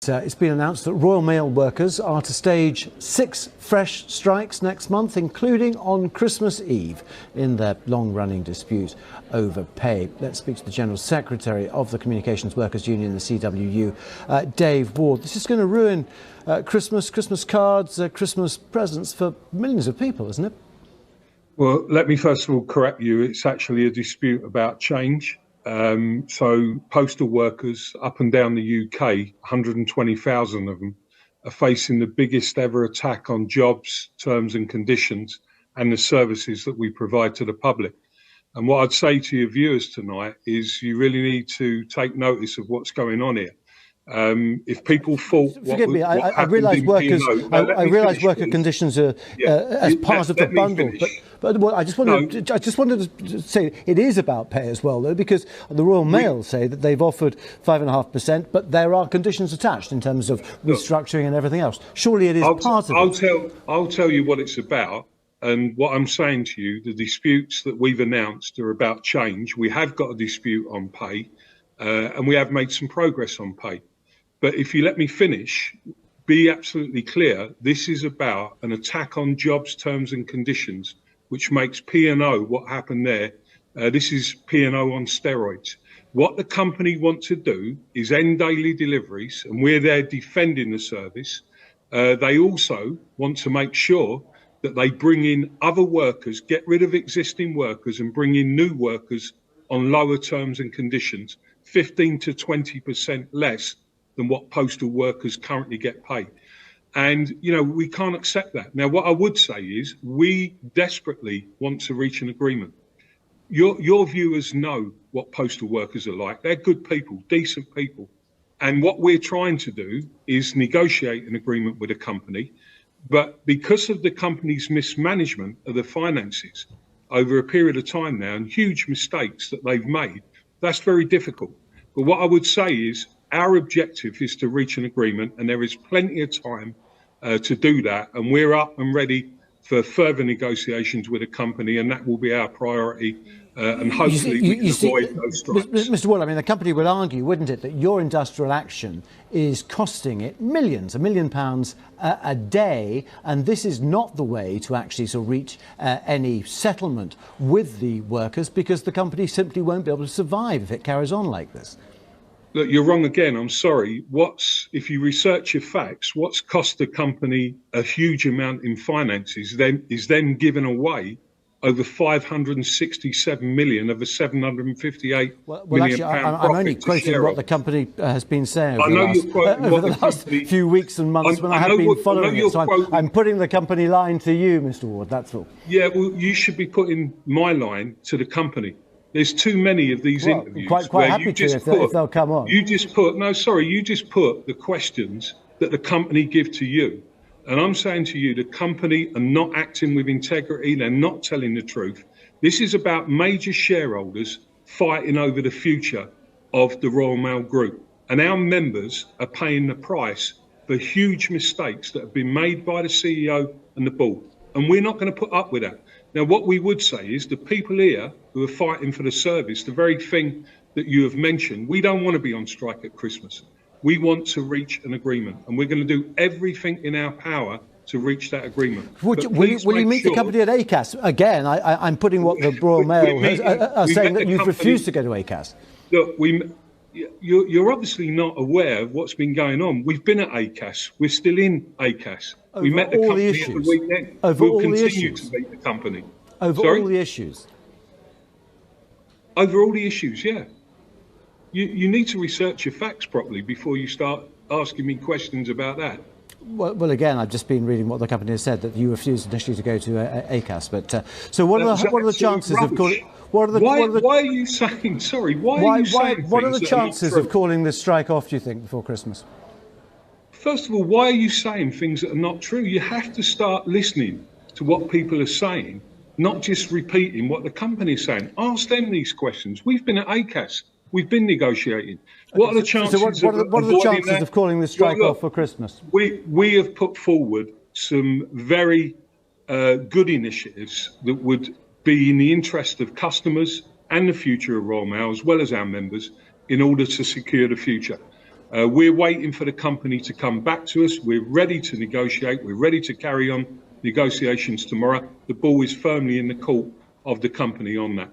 It's been announced that Royal Mail workers are to stage 6 fresh strikes next month, including on Christmas Eve, in their long-running dispute over pay. Let's speak to the General Secretary of the Communications Workers Union, the CWU, Dave Ward. This is going to ruin Christmas cards, Christmas presents for millions of people, isn't it? Well, let me first of all correct you. It's actually a dispute about change. So postal workers up and down the UK, 120,000 of them, are facing the biggest ever attack on jobs, terms and conditions and the services that we provide to the public. And what I'd say to your viewers tonight is you really need to take notice of what's going on here. If people thought, forgive me, I realise worker conditions are as part of the bundle, but well, I just wanted to say it is about pay as well, though, because the Royal Mail say that they've offered 5.5%, but there are conditions attached in terms of restructuring and everything else. Surely it is part of it. I'll tell you what it's about. And what I'm saying to you, the disputes that we've announced are about change. We have got a dispute on pay, and we have made some progress on pay. But if you let me finish, be absolutely clear, this is about an attack on jobs, terms and conditions, which makes P&O what happened there. This is P&O on steroids. What the company want to do is end daily deliveries, and we're there defending the service. They also want to make sure that they bring in other workers, get rid of existing workers and bring in new workers on lower terms and conditions, 15 to 20% less than what postal workers currently get paid. And, you know, we can't accept that. Now, what I would say is we desperately want to reach an agreement. Your viewers know what postal workers are like. They're good people, decent people. And what we're trying to do is negotiate an agreement with a company. But because of the company's mismanagement of the finances over a period of time now and huge mistakes that they've made, that's very difficult. But what I would say is our objective is to reach an agreement, and there is plenty of time to do that. And we're up and ready for further negotiations with a company, and that will be our priority. And hopefully we can avoid those strikes. Mr. Ward, I mean, the company would argue, wouldn't it, that your industrial action is costing it millions, £1 million a day, and this is not the way to actually sort of reach any settlement with the workers, because the company simply won't be able to survive if it carries on like this. Look, you're wrong again. I'm sorry. If you research your facts, what's cost the company a huge amount in finances is then given away over 567 million of a 758 million actually, pound I'm only quoting what the company has been saying over the last few weeks and months when I have been following it. So I'm putting the company line to you, Mr. Ward, that's all. Yeah, well, you should be putting my line to the company. There's too many of these interviews. Quite happy to if they'll come on. You just put the questions that the company give to you. And I'm saying to you, the company are not acting with integrity. They're not telling the truth. This is about major shareholders fighting over the future of the Royal Mail Group. And our members are paying the price for huge mistakes that have been made by the CEO and the board. And we're not going to put up with that. Now, what we would say is the people here who are fighting for the service, the very thing that you have mentioned, we don't want to be on strike at Christmas. We want to reach an agreement, and we're going to do everything in our power to reach that agreement. Will you meet the company at ACAS? Again, I'm putting what the Royal Mail are saying, that you've refused to go to ACAS. Look, you're obviously not aware of what's been going on. We've been at ACAS. We're still in ACAS. We met the company at the weekend. We'll continue to meet the company. Over all the issues? Over all the issues, yeah. You need to research your facts properly before you start asking me questions about that. Well, again, I've just been reading what the company has said, that you refused initially to go to ACAS. But so what are the chances of calling? Why are you saying? Sorry, why are you saying? What are the chances of calling this strike off, do you think, before Christmas? First of all, why are you saying things that are not true? You have to start listening to what people are saying, not just repeating what the company is saying. Ask them these questions. We've been at ACAS. We've been negotiating. What are the chances? What are the chances of calling this strike off for Christmas? We have put forward some very good initiatives that would be in the interest of customers and the future of Royal Mail, as well as our members, in order to secure the future. We're waiting for the company to come back to us. We're ready to negotiate. We're ready to carry on negotiations tomorrow. The ball is firmly in the court of the company on that.